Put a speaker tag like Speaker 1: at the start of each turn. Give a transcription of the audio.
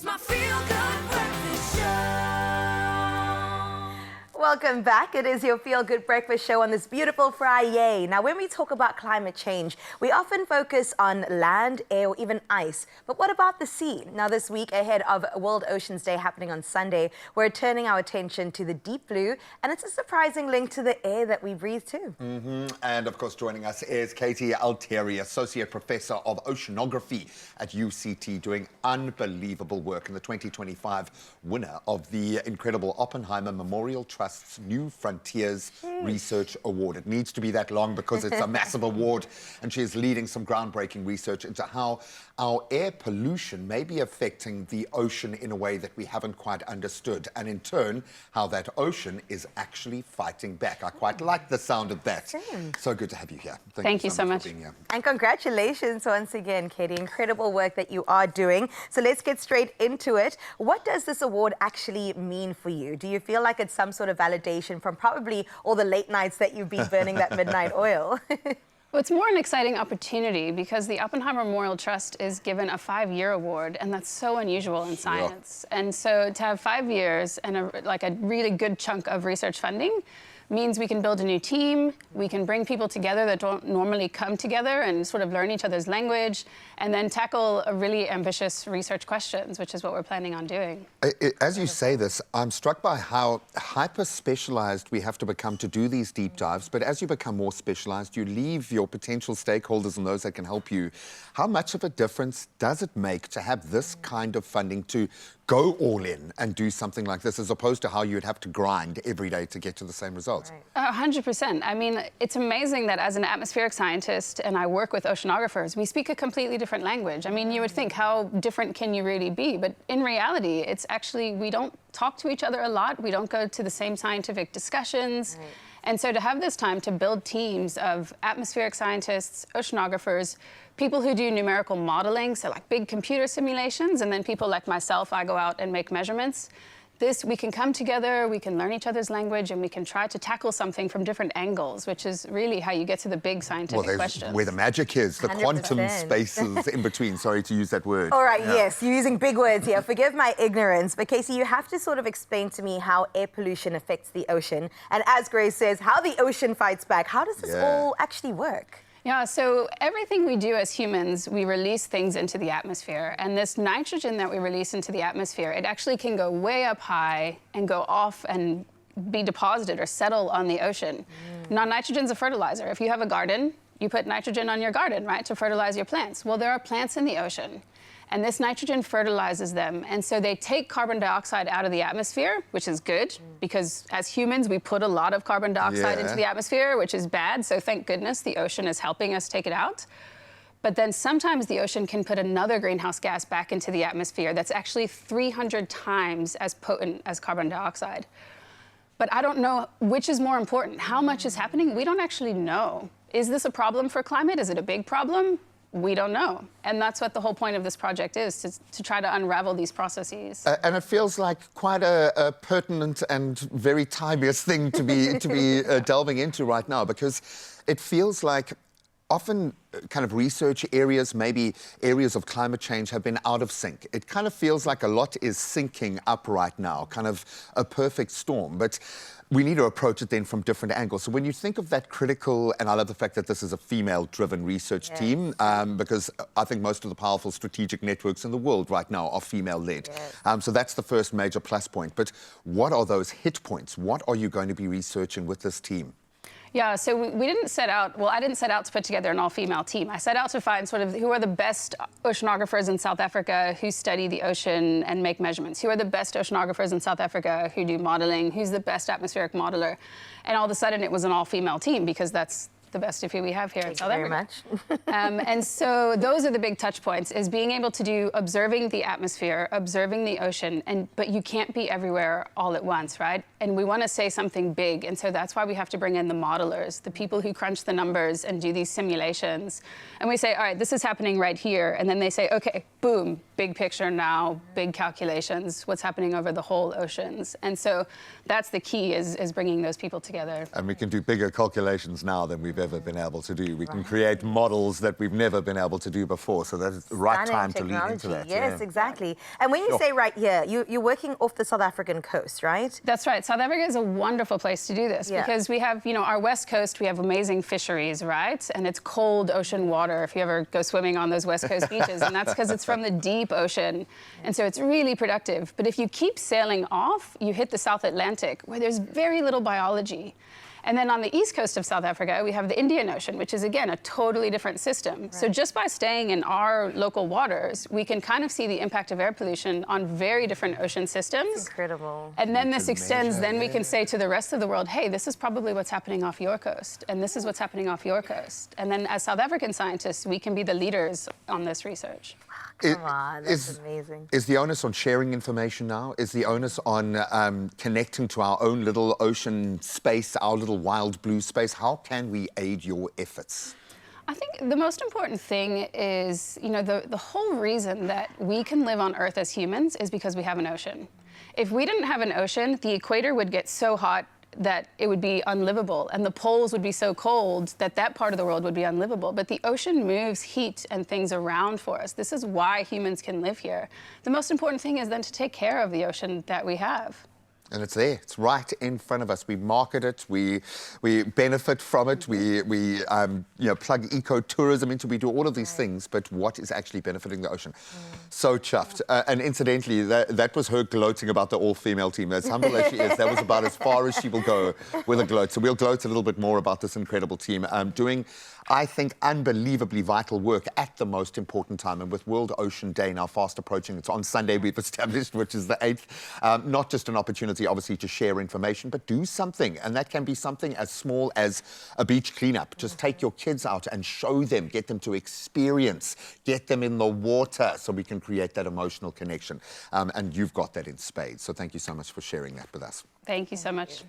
Speaker 1: my feel-good breakfast show.
Speaker 2: Welcome back. It is your Feel Good Breakfast show on this beautiful Friday. Now, when we talk about climate change, we often focus on land, air, or even ice. But what about the sea? Now, this week, ahead of World Oceans Day happening on Sunday, we're turning our attention to the deep blue, and it's a surprising link to the air that we breathe too.
Speaker 3: And of course, joining us is Katie Altieri, Associate Professor of Oceanography at UCT, doing unbelievable work, and the 2025 winner of the incredible Oppenheimer Memorial Trust's New Frontiers Research Award. It needs to be that long because it's a massive award, and she is leading some groundbreaking research into how our air pollution may be affecting the ocean in a way that we haven't quite understood, and in turn, how that ocean is actually fighting back. I quite like the sound of that.
Speaker 2: Same.
Speaker 3: So good to have you here.
Speaker 4: Thank you so much
Speaker 3: for being here.
Speaker 2: And congratulations once again, Katie. Incredible work that you are doing. So let's get straight into it. What does this award actually mean for you? Do you feel like it's some sort of validation from probably all the late nights that you've been burning that midnight oil?
Speaker 4: Well, it's more an exciting opportunity because the Oppenheimer Memorial Trust is given a 5-year award, and that's so unusual in science. And so to have 5 years and a really good chunk of research funding means we can build a new team, we can bring people together that don't normally come together and sort of learn each other's language, and then tackle a really ambitious research questions, which is what we're planning on doing.
Speaker 3: As you say this, I'm struck by how hyper-specialized we have to become to do these deep dives, but as you become more specialized, you leave your potential stakeholders and those that can help you. How much of a difference does it make to have this kind of funding to go all in and do something like this, as opposed to how you'd have to grind every day to get to the same results?
Speaker 4: 100%. I mean, it's amazing that as an atmospheric scientist, and I work with oceanographers, we speak a completely different language. I mean, you would think, how different can you really be? But in reality, it's actually, we don't talk to each other a lot. We don't go to the same scientific discussions. Right. And so to have this time to build teams of atmospheric scientists, oceanographers, people who do numerical modeling, so like big computer simulations, and then people like myself, I go out and make measurements. We can come together, we can learn each other's language, and we can try to tackle something from different angles, which is really how you get to the big scientific questions.
Speaker 3: Where the magic is, the 100%. Quantum spaces in between. Sorry to use that word.
Speaker 2: All right, yes, you're using big words here. Forgive my ignorance. But Casey, you have to sort of explain to me how air pollution affects the ocean. And as Grace says, how the ocean fights back. How does this all actually work?
Speaker 4: Yeah, so everything we do as humans, we release things into the atmosphere. And this nitrogen that we release into the atmosphere, it actually can go way up high and go off and be deposited or settle on the ocean. Now, nitrogen's a fertilizer. If you have a garden, you put nitrogen on your garden, right, to fertilize your plants. Well, there are plants in the ocean, and this nitrogen fertilizes them. And so they take carbon dioxide out of the atmosphere, which is good, because as humans, we put a lot of carbon dioxide into the atmosphere, which is bad. So thank goodness the ocean is helping us take it out. But then sometimes the ocean can put another greenhouse gas back into the atmosphere that's actually 300 times as potent as carbon dioxide. But I don't know which is more important. How much is happening? We don't actually know. Is this a problem for climate? Is it a big problem? We don't know. And that's what the whole point of this project is, to try to unravel these processes.
Speaker 3: And it feels like quite a pertinent and very timeous thing to be delving into right now, because it feels like often kind of research areas, maybe areas of climate change, have been out of sync. It kind of feels like a lot is syncing up right now, kind of a perfect storm. But we need to approach it then from different angles. So when you think of that critical, and I love the fact that this is a female-driven research team, because I think most of the powerful strategic networks in the world right now are female-led. So that's the first major plus point. But what are those hit points? What are you going to be researching with this team?
Speaker 4: Yeah, so we didn't set out, well, I didn't set out to put together an all-female team. I set out to find sort of who are the best oceanographers in South Africa who study the ocean and make measurements. Who are the best oceanographers in South Africa who do modeling? Who's the best atmospheric modeler? And all of a sudden it was an all-female team, because that's the best of who we have here in South Africa.
Speaker 2: Thank you very much.
Speaker 4: And so those are the big touch points, is being able to do observing the atmosphere, observing the ocean, but you can't be everywhere all at once, right? And we want to say something big, and so that's why we have to bring in the modelers, the people who crunch the numbers and do these simulations. And we say, all right, this is happening right here, and then they say, okay, boom, big picture now, big calculations, what's happening over the whole oceans. And so that's the key, is bringing those people together.
Speaker 3: And we can do bigger calculations now than we've ever been able to do. We can create models that we've never been able to do before. So that's the right
Speaker 2: Stunning
Speaker 3: time to lean into that.
Speaker 2: Yes,
Speaker 3: yeah.
Speaker 2: exactly. And when you say right here, you're working off the South African coast, right?
Speaker 4: That's right. South Africa is a wonderful place to do this because we have, our west coast, we have amazing fisheries, right? And it's cold ocean water if you ever go swimming on those west coast beaches. And that's because it's from the deep ocean. And so it's really productive. But if you keep sailing off, you hit the South Atlantic where there's very little biology. And then on the east coast of South Africa, we have the Indian Ocean, which is, again, a totally different system. Right. So just by staying in our local waters, we can kind of see the impact of air pollution on very different ocean systems.
Speaker 2: That's incredible.
Speaker 4: And then this extends, then we can say to the rest of the world, hey, this is probably what's happening off your coast, and this is what's happening off your coast. And then as South African scientists, we can be the leaders on this research.
Speaker 2: Come on, that's amazing.
Speaker 3: Is the onus on sharing information now? Is the onus on connecting to our own little ocean space, our little wild blue space? How can we aid your efforts?
Speaker 4: I think the most important thing is, the whole reason that we can live on Earth as humans is because we have an ocean. If we didn't have an ocean, the equator would get so hot that it would be unlivable, and the poles would be so cold that that part of the world would be unlivable. But the ocean moves heat and things around for us. This is why humans can live here. The most important thing is then to take care of the ocean that we have.
Speaker 3: And it's there. It's right in front of us. We market it. We benefit from it. We plug ecotourism into. We do all of these things. But what is actually benefiting the ocean? So chuffed. And incidentally, that was her gloating about the all-female team. As humble as she is, that was about as far as she will go with a gloat. So we'll gloat a little bit more about this incredible team doing, I think, unbelievably vital work at the most important time. And with World Ocean Day now fast approaching, it's on Sunday, we've established, which is the 8th. Not just an opportunity, obviously, to share information, but do something. And that can be something as small as a beach cleanup. Just take your kids out and show them, get them to experience, get them in the water so we can create that emotional connection. And you've got that in spades. So thank you so much for sharing that with us.
Speaker 4: Thank you so much.